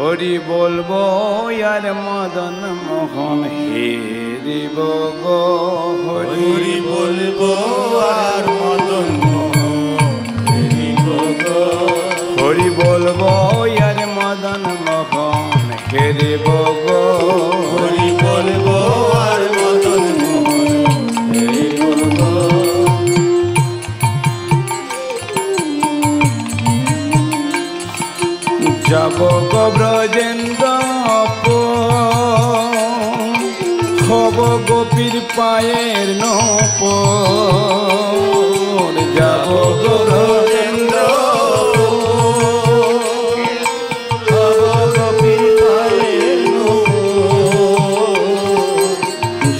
হরি বলবো আর মদন মোহন হেরিব গো হরি বলবো আর মদন মোহন হেরিব গো হরি বলবো আর মদন মোহন হেরিব গো হরি বলবো আর মদন মোহন হেরিব গো যাব গো ব্রজেন্দ্র হব গোপীর পায়ের নূপুর যাব গো ব্রজেন্দ্র হব গোপীর পায়ের নূপুর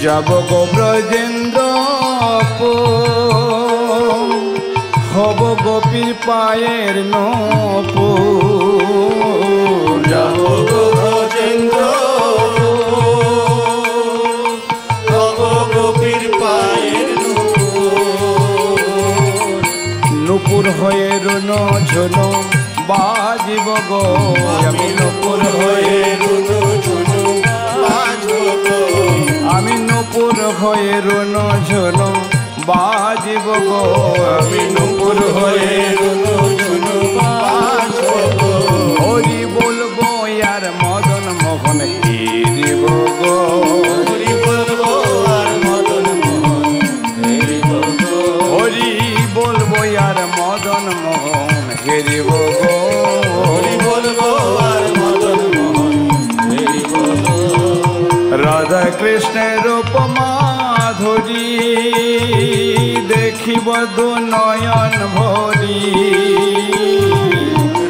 যাব গো ব্রজেন্দ্র হব গোপীর পায়ের নূপুর যাব গো ব্রজেন্দ্র হব গোপীর পায়ের নূপুর হয়ে রুনো ঝুনো বাজিব গো আমি নূপুর হয়ে রুনো ঝুনো বাজব গো আমি নূপুর হয়ে রুনো ঝুনো বাজিব গো আমি নূপুর হয়ে রুনো ঝুনো বাজব গো হরি বলবো আর মদন মোহন হেরিব গো হরি বলবো আর মদন মোহন হেরিব গো হরি বলবো আর মদন মোহন হেরিব গো হরি বলবো আর মদন মোহন হেরিব গো রাধা কৃষ্ণের উপমাধুরী দেখিব দু নয়ন ভরি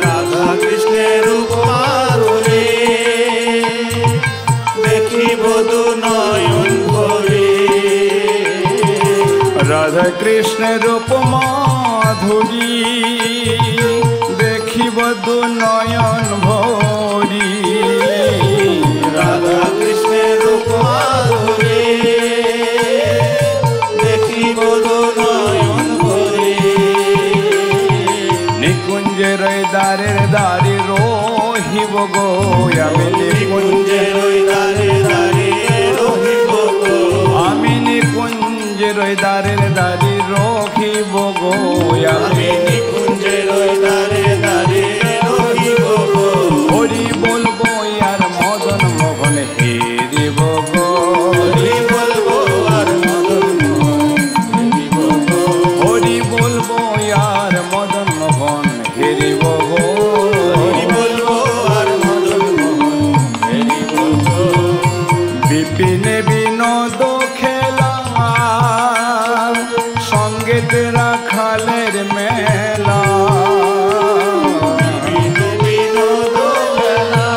রাধা কৃষ্ণের উপমাধুরী দেখিব দু নয়ন ভরি রাধা কৃষ্ণের উপমাধুরী দেখিব দু নয়ন ভরি রাধা কৃষ্ণের উপমাধুরী দেখিব দু নয়ন ভরি নিকুঞ্জের দ্বারের দ্বারে রহিব গো আমি নিকুঞ্জের দ্বারে দ্বারে রহিব গো আমি নিকুঞ্জের দ্বারের দ্বারে রহিব গো আমি নিকুঞ্জের দ্বারে দ্বারে রহিব গো হরি বলবো আর মদন মোহন হেরিব গো হরি বলবো আর মদন মোহন হেরিব গো হরি বলবো আর মদন মোহন হেরিব গো হরি বলবো আর মদন মোহন হেরিব গো বিপিনে বিনোদ খেলা সঙ্গে তেরা খালের মেলা বিনোদ মেলা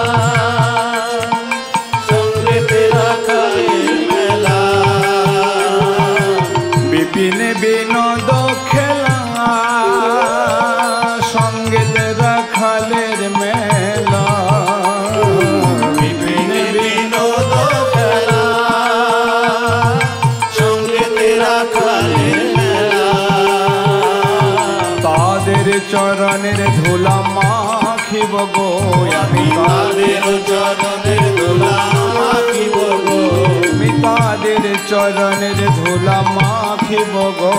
সঙ্গে তেরা খালের মেলা বিপিনে বিনোদ খেলা সঙ্গে তেরা খালের মেলা বিপিনে বিনোদ খেলা সঙ্গে তেরা খালের মেলা তাদের চরণের ধুলা মাখিব গো আমি তাদের চরণের ধুলা মাখিব গো আমি তাদের চরণের ধুলা মাখিব গো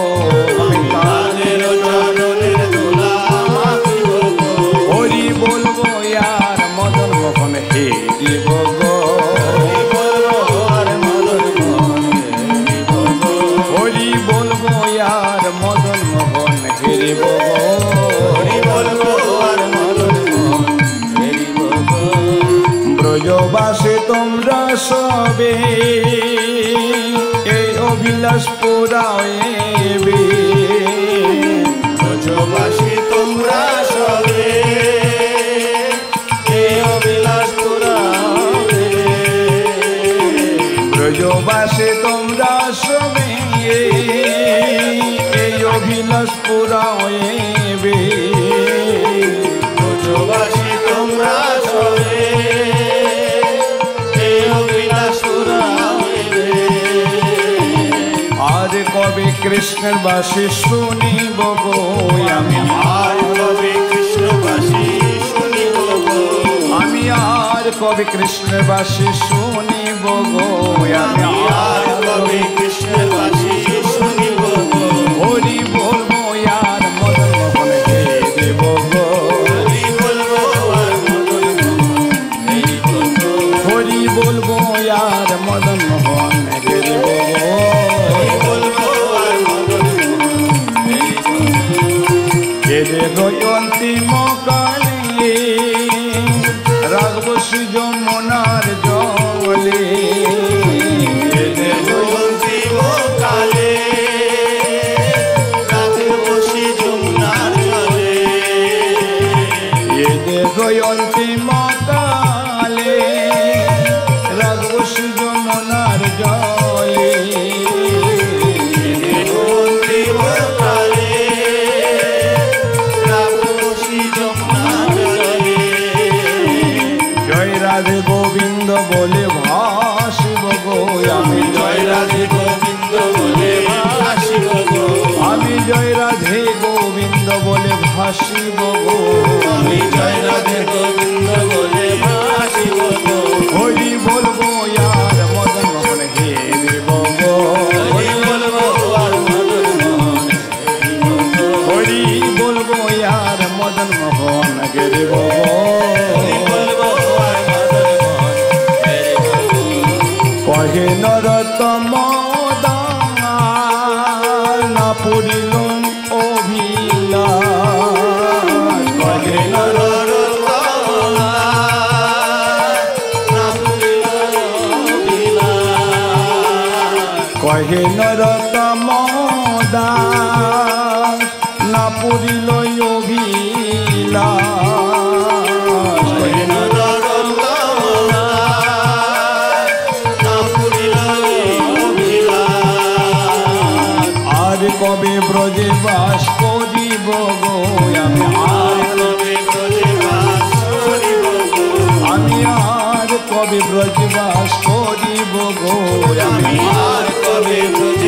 আমি তাদের চরণের ধুলা মাখিব গো হরি বলবো আর মদন মোহন হেরিব গো হরি বলবো আর মদন মোহন হেরিব গো হরি বলবো আর মদন মোহন হেরিব গো হরি বলবো আর মদন মোহন হেরিব গো ব্রজবাসে তোমরা সবে এই অভিলাষ পুরাইবে ব্রজবাসী তোমরা সবে এই অভিলাষ পুরাবে ব্রজবাসে তোমরা সবে এই অভিলাষ পুরাইবে ব্রজবাসী তোমরা সবে এই অভিলাষ পুরাবে আর কবে কৃষ্ণের বাসী শুনিব গো আমি আর কবে কৃষ্ণবাসী শুনিব গো আমি আর কবি কৃষ্ণের বাসি শুনিব গো আমি আর কবি কৃষ্ণের বাসি শুনিব গো। হরি বলবো আর মদন মোহন হে দেব গো হরি বলবো আর মদন মোহন হেরি বলবো। হরি বলবো আর মদন মোহন হে দেব গো হরি বলবো আর মদন মোহন হেরি বলবো। এদে অন্তিম কালে রাগব যমুনার জলে এদে অন্তিম কালে রাখবো সে যমুনার জলে। এদে অন্তিম কালে রাগব যমুনার জলে অন্তিম কালে রাখবো সে যমুনার জলে। জয় রাধে গোবিন্দ বলে ভাসিব গো আমি জয় রাধে গোবিন্দ বলে ভাসিব গো। আমি জয় রাধে গোবিন্দ বলে ভাসিব গো আমি জয় রাধে গোবিন্দ বলে ভাসিব গো। হরি বলবো আর মদন মোহন হে দেব গো হরি বলবো আর মদন মোহন হেরি বলবো। হরি বলবো আর মদন মোহন হে দেব গো হরি বলবো আর মদন মোহন হেরি বলবো। কহে নরতম দান না পুরিল অভিলাষ কহে কহে নরতম দাস না পুরিল অভিলাষ কহে আর কবে ব্রজে বাস করিব গো আমি আর কবে ব্রজে বাস করিব গো আমি আর কবে ব্রজে